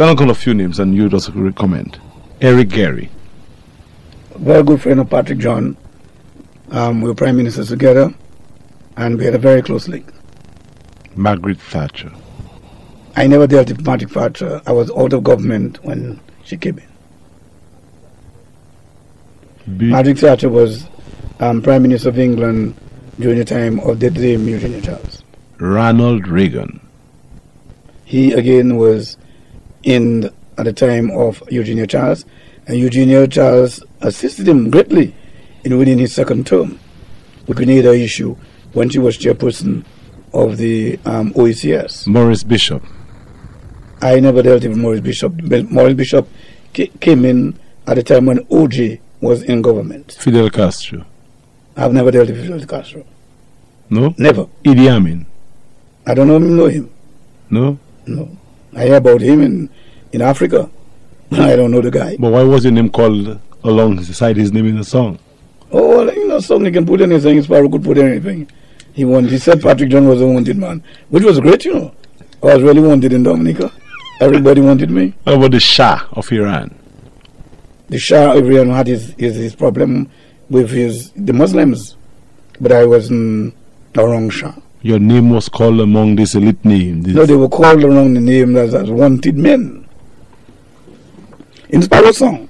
Can I call a few names and you just recommend? Eric Gary. Very good friend of Patrick John. We were prime ministers together, and we had a very close link. Margaret Thatcher. I never dealt with Margaret Thatcher. I was out of government when she came in. Margaret Thatcher was Prime Minister of England during the time of the dame Eugenia Charles. Ronald Reagan. He again was in at the time of Eugenia Charles, and Eugenia Charles assisted him greatly in winning his second term, the Grenada issue, when she was chairperson of the OECS. Maurice Bishop. I never dealt with Maurice Bishop. Maurice Bishop came in at the time when OJ was in government. Fidel Castro. I've never dealt with Fidel Castro. No? Never. Idi Amin. I don't know him. No? No. I hear about him in Africa. I don't know the guy. But why was your name called alongside his name in the song? Oh, well, you know, song he can put anything. Sparrow could put anything. He said Patrick John was a wanted man, which was great, you know. I was really wanted in Dominica. Everybody wanted me. How about the Shah of Iran? The Shah of Iran had his problem with the Muslims, but I was the wrong Shah. Your name was called among this elite name. No, they were called around the name as wanted men. In Sparrow song,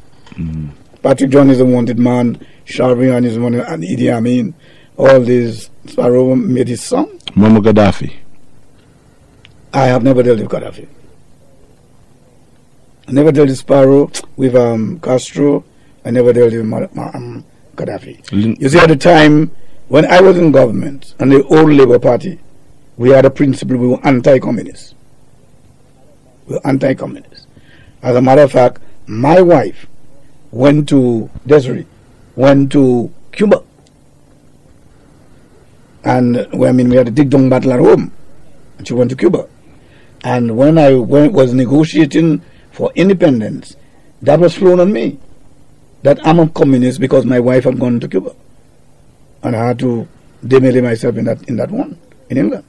Patrick John is a wanted man, Shah of Iran is one, and Idi Amin. All these, Sparrow made his song. Muammar Gaddafi. I have never dealt with Gaddafi. I never dealt with Sparrow, with Castro. I never dealt with Gaddafi. You see, at the time when I was in government and the old Labour Party, we had a principle: we were anti-communist. We were anti-communist. As a matter of fact, my wife Desiree went to Cuba. And we had a dig-dong battle at home, and she went to Cuba. And when I was negotiating for independence, that was thrown on me, that I'm a communist because my wife had gone to Cuba, and I had to demele myself in that one in England.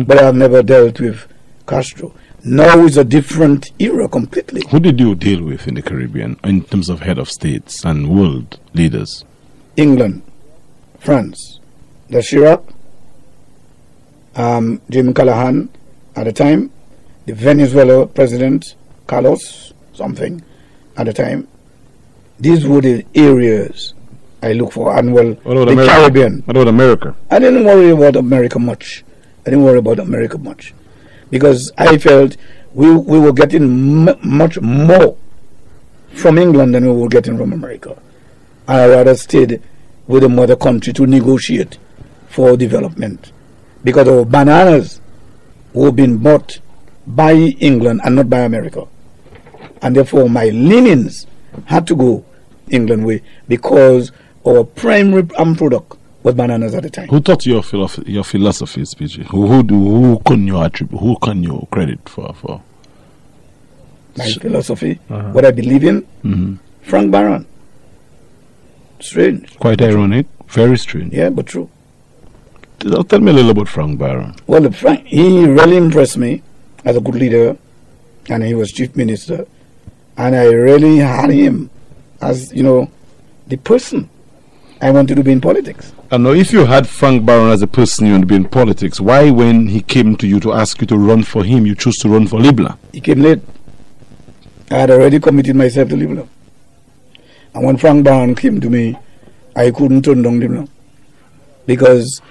But I've never dealt with Castro. Now it's a different era completely. Who did you deal with in the Caribbean in terms of head of states and world leaders? England, France. The Chirac, Jim Callahan at the time, the Venezuela president, Carlos something at the time. These were the areas I look for. And the Caribbean. What about America? I didn't worry about America much. Because I felt we were getting much more from England than we were getting from America. And I rather stayed with the mother country to negotiate for development, because our bananas were being bought by England and not by America, and therefore my leanings had to go England way, because our primary product was bananas at the time. Who taught you your philosophy, PG? Who can you attribute? Who can you credit for? My philosophy, what I believe in. Frank Barron. Strange. Quite ironic. Very strange. Yeah, but true. Tell me a little about Frank Barron. Well, Frank, he really impressed me as a good leader, and he was chief minister, and I really had him as, the person I wanted to be in politics. And now, if you had Frank Barron as a person you want to be in politics, why, when he came to you to ask you to run for him, you chose to run for Libla? He came late. I had already committed myself to Libla. And when Frank Barron came to me, I couldn't turn down Libla, because